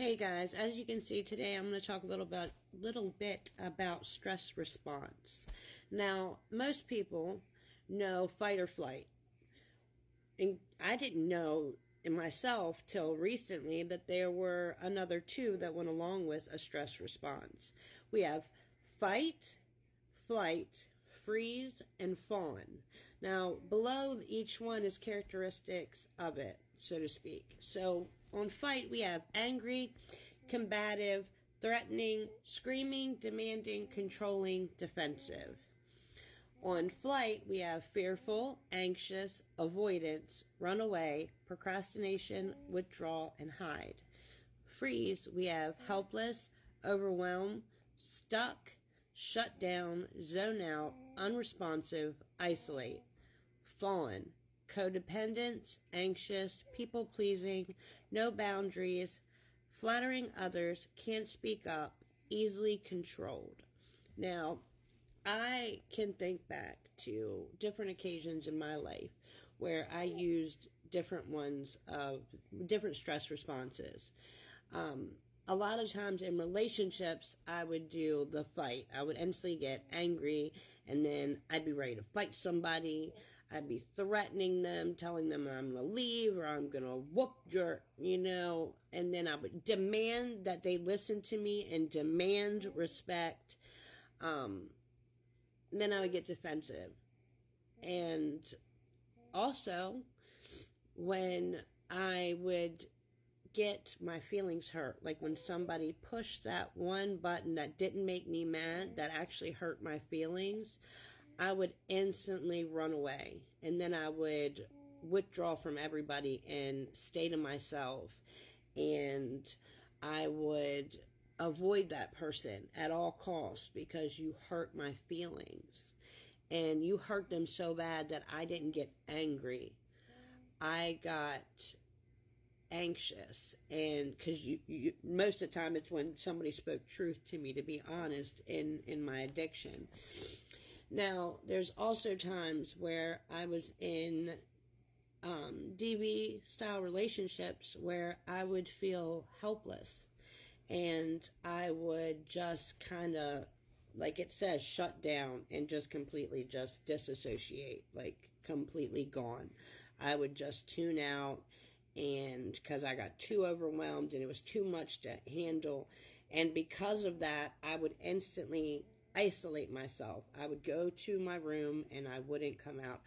Hey guys, as you can see today, I'm going to talk a little bit about stress response. Now, most people know fight or flight, and I didn't know in myself till recently that there were another two that went along with a stress response. We have fight, flight, freeze, and fawn. Now, below each one is characteristics of it, so to speak. So, on fight, we have angry, combative, threatening, screaming, demanding, controlling, defensive. On flight, we have fearful, anxious, avoidance, run away, procrastination, withdraw, and hide. Freeze, we have helpless, overwhelmed, stuck, shut down, zone out, unresponsive, isolate. Fawn, codependent, anxious, people-pleasing, no boundaries, flattering others, can't speak up, easily controlled. Now, I can think back to different occasions in my life where I used different ones of different stress responses. A lot of times in relationships, I would do the fight. I would instantly get angry, and then I'd be ready to fight somebody. I'd be threatening them, telling them I'm going to leave or I'm going to whoop your, and then I would demand that they listen to me and demand respect. Then I would get defensive. And also, when I would get my feelings hurt, like when somebody pushed that one button that didn't make me mad, that actually hurt my feelings, I would instantly run away, and then I would withdraw from everybody and stay to myself, and I would avoid that person at all costs because you hurt my feelings, and you hurt them so bad that I didn't get angry. I got anxious, and because you most of the time it's when somebody spoke truth to me, to be honest, in my addiction. Now, there's also times where I was in DV style relationships where I would feel helpless, and I would just kind of, like it says, shut down and just completely just disassociate, like completely gone. I would just tune out, and because I got too overwhelmed and it was too much to handle, and because of that, I would instantly isolate myself. I would go to my room and I wouldn't come out.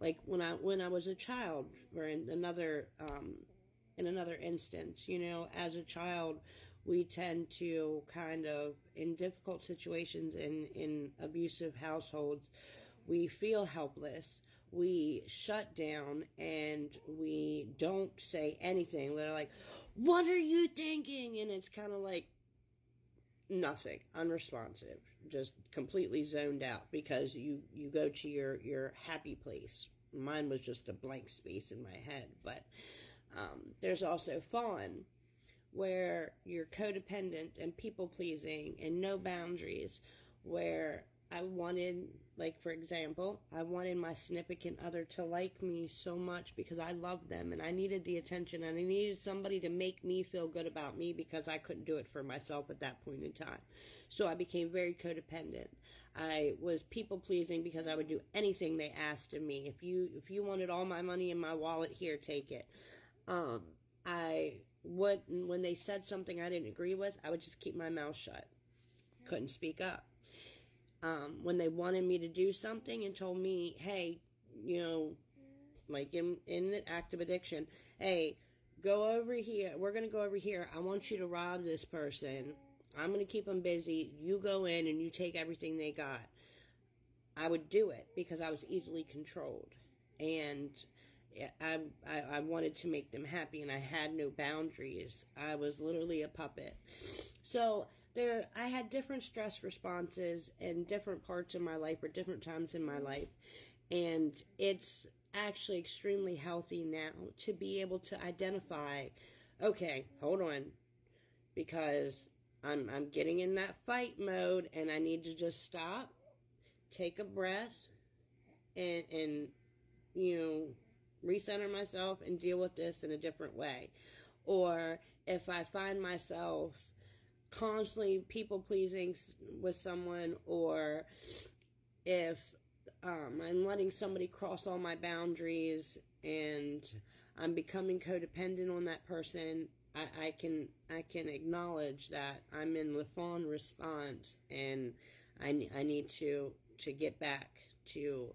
Like when I was a child, or in another instance, as a child, we tend to kind of, in difficult situations, in abusive households, we feel helpless, we shut down, and we don't say anything. They're like, what are you thinking? And it's kind of like nothing, unresponsive, just completely zoned out, because you go to your happy place. Mine was just a blank space in my head. But there's also fawn, where you're codependent and people-pleasing and no boundaries, where I wanted, like, for example, I wanted my significant other to like me so much because I loved them, and I needed the attention, and I needed somebody to make me feel good about me because I couldn't do it for myself at that point in time. So I became very codependent. I was people-pleasing because I would do anything they asked of me. If you wanted all my money in my wallet, here, take it. I would, when they said something I didn't agree with, I would just keep my mouth shut. Couldn't speak up. When they wanted me to do something and told me, hey, like in the act of addiction, hey, go over here, we're going to go over here, I want you to rob this person, I'm going to keep them busy, you go in and you take everything they got. I would do it because I was easily controlled, and I wanted to make them happy, and I had no boundaries. I was literally a puppet. So I had different stress responses in different parts of my life, or different times in my life, and it's actually extremely healthy now to be able to identify, okay, hold on, because I'm getting in that fight mode, and I need to just stop, take a breath, and recenter myself and deal with this in a different way. or if I find myself constantly people pleasing with someone, or if I'm letting somebody cross all my boundaries and I'm becoming codependent on that person, I can acknowledge that I'm in the fawn response, and I need to get back to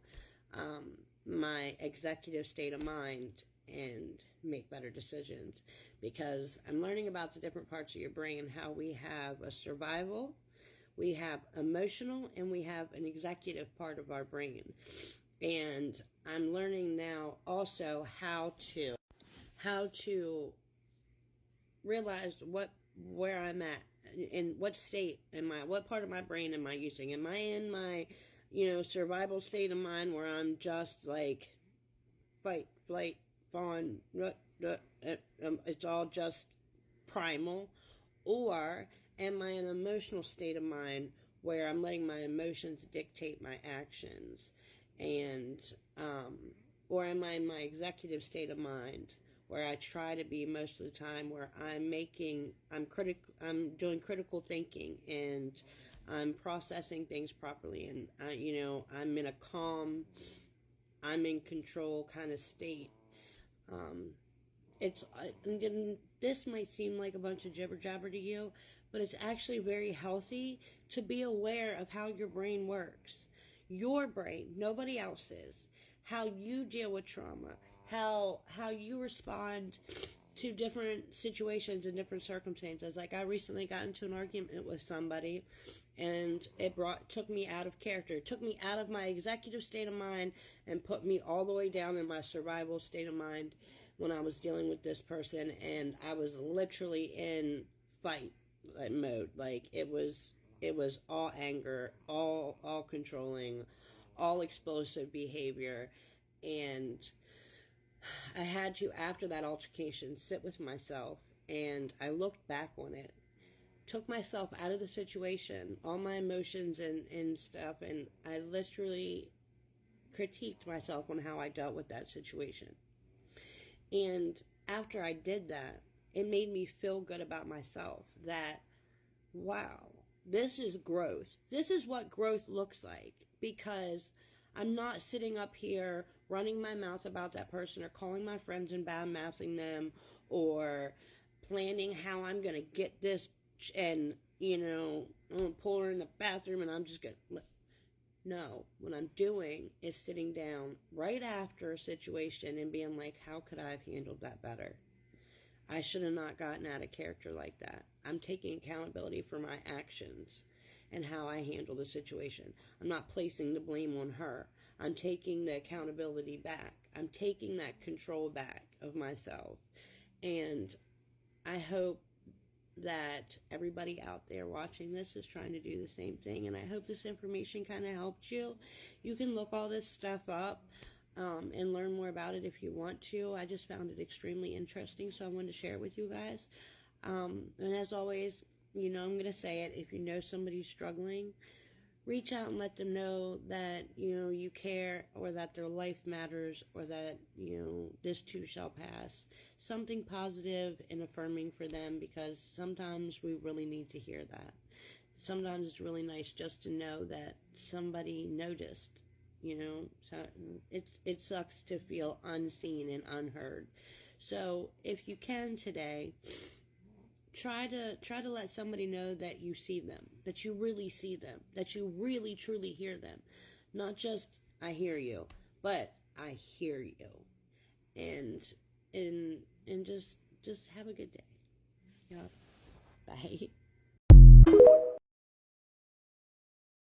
my executive state of mind and make better decisions, because I'm learning about the different parts of your brain, how we have a survival, we have emotional, and we have an executive part of our brain. And I'm learning now also how to realize where I'm at, in what state am I, what part of my brain am I using. Am I in my, survival state of mind where I'm just like fight, flight, fawn, it's all just primal? Or am I in an emotional state of mind where I'm letting my emotions dictate my actions? And or am I in my executive state of mind where I try to be most of the time, where I'm doing critical thinking, and I'm processing things properly, and I'm in a calm, I'm in control kind of state. This might seem like a bunch of jibber jabber to you, but it's actually very healthy to be aware of how your brain works. Your brain, nobody else's. How you deal with trauma, how you respond to different situations and different circumstances. Like, I recently got into an argument with somebody, and it took me out of character. It took me out of my executive state of mind and put me all the way down in my survival state of mind when I was dealing with this person, and I was literally in fight mode. Like, it was all anger, all controlling, all explosive behavior. And I had to, after that altercation, sit with myself, and I looked back on it, took myself out of the situation, all my emotions and stuff, and I literally critiqued myself on how I dealt with that situation. And after I did that, it made me feel good about myself, that, wow, this is growth. This is what growth looks like, because I'm not sitting up here running my mouth about that person, or calling my friends and bad-mouthing them, or planning how I'm going to get this, and, I'm going to pull her in the bathroom and I'm just going to... No, what I'm doing is sitting down right after a situation and being like, how could I have handled that better? I should have not gotten out of character like that. I'm taking accountability for my actions and how I handle the situation. I'm not placing the blame on her. I'm taking the accountability back. I'm taking that control back of myself. And I hope that everybody out there watching this is trying to do the same thing, and I hope this information kind of helped you. You can look all this stuff up and learn more about it if you want to. I just found it extremely interesting, so I wanted to share it with you guys. And as always, I'm going to say it, if you know somebody's struggling, reach out and let them know that, you care, or that their life matters, or that, this too shall pass. Something positive and affirming for them, because sometimes we really need to hear that. Sometimes it's really nice just to know that somebody noticed, So it sucks to feel unseen and unheard. So if you can today, try to let somebody know that you see them, that you really see them, that you really truly hear them. Not just, I hear you, but I hear you. And just have a good day. Yeah. Bye.